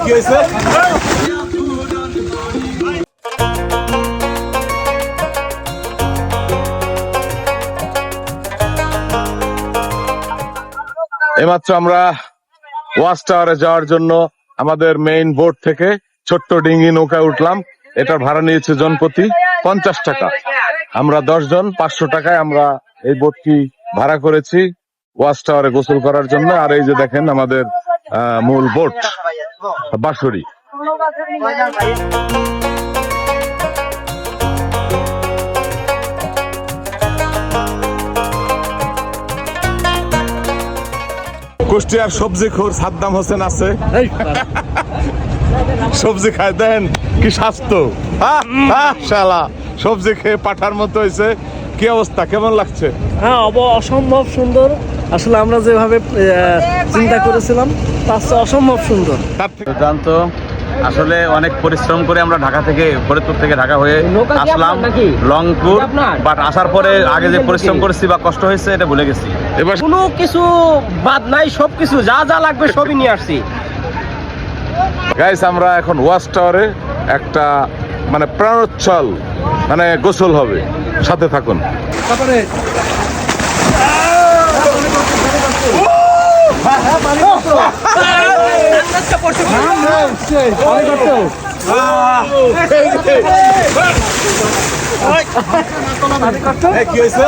কি হয়েছে? এইমাত্র আমরা ওয়াচ টাওয়ারে যাওয়ার জন্য আমাদের মেইন বোট থেকে ছোট্ট ডিঙ্গি নৌকায় উঠলাম। এটার ভাড়া নিয়েছে জনপ্রতি 50 টাকা। আমরা 10 জন 500 টাকায় আমরা এই বোটটি ভাড়া করেছি ওয়াচ টাওয়ারে গোসল করার জন্য। আর এই যে দেখেন আমাদের মূল বোট বাঁশরী। কুষ্টিয়ার সবজি খোর সাদ্দাম হোসেন আছে, সবজি খায় দেন কি স্বাস্থ্য, শালা সবজি খেয়ে পাঠার মতো হয়েছে। কি অবস্থা, কেমন লাগছে? হ্যাঁ, অসম্ভব সুন্দর। আসলে আমরা যেভাবে চিন্তা করেছিলাম তার চেয়ে অসম্ভব সুন্দর। তার থেকে জানতো আসলে অনেক পরিশ্রম করে আমরা ঢাকা থেকে ফরিদপুর থেকে ঢাকা হয়ে আসলাম লংপুর, বাট আসার পরে আগে যে পরিশ্রম করেছি বা কষ্ট হয়েছে এটা ভুলে গেছি। এবার কোনো কিছু বাদ নাই, সবকিছু যা যা লাগবে সবই নিয়ে আসছি। গাইস, আমরা এখন ওয়াচ টাওয়ারে একটা মানে প্রাণোচ্ছল মানে গোসল হবে, সাথে থাকুন। কি হয়েছে?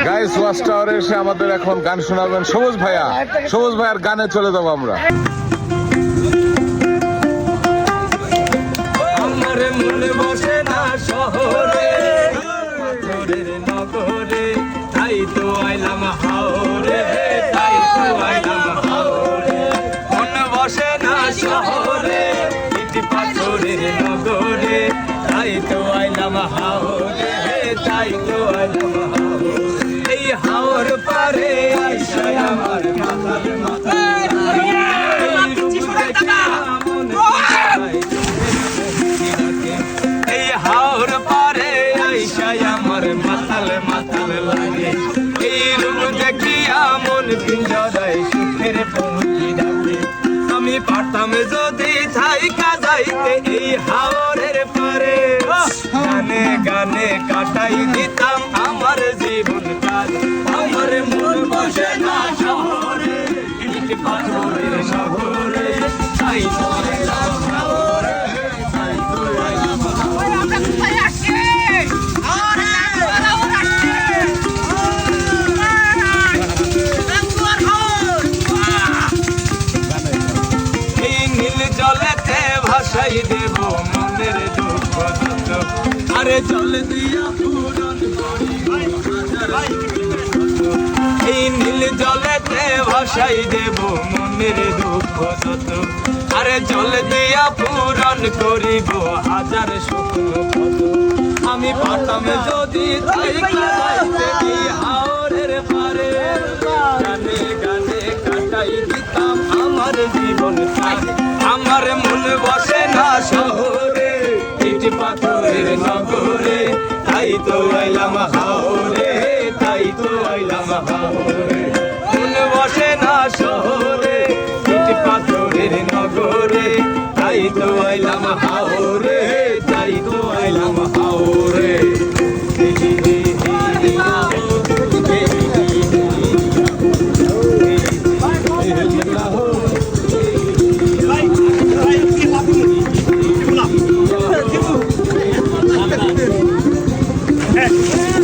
গাইস, ওয়াচ টাওয়ারে এসে আমাদের এখন গান শোনাবেন সবুজ ভাইয়া। সবুজ ভাইয়ার গানে চলে যাবো আমরা। আমার মনে বসে না শহরে নগরে, তাই তো আইলাম হাওরে, তাই তো আইলাম হাওরে। মনে বসে না শহরে ইটি পাথরের নগরে, তাই তো আইলাম হাওরে, তাই তো আইলাম হাওরে। এই হাওর পারে আইসা আমার মাথার মাথা, এই রূপ দেখিয়া মন এই হাওর পারে আইসা আমার মাতাল মাতাল লাগে। এই রূপ দেখিয়া মন পিঞ্জরায় সুখের পঙ্কি ডাকে। আমি পারতাম যদি থাইকা যাইতে এই হাওরের পারে, গানে গানে কাটাই দিতাম আমার জীবন কাল। আমার মন বসে না শহরে ইট পাথরের শহরে, তাই তো এলাম হাওরে, তাই তো এলাম জলেতে ভাসাই দেব মনের দুঃখ যত। আরে জল দিয়া পূরণ এই নীল জলেতে ভাসাই দেব মনের দুঃখ যত। আরে জল দিয়া পূরণ করিব হাজার স্বপ্ন কত। আমি পারতাম যদি এই হাওরের পারে, গানে গানে কাটাই দিতাম আমার জীবন কাল। আমার মন বসে না শহরে ইট পাথরের নগরে, তাই তো আইলাম হাওরে, তাই তো আইলাম হাওরে। মন বসে না শহরে ইট পাথরের নগরে, তাই তো আইলাম হাওরে, তাই তো আইলাম হাওরে। হ্যাঁ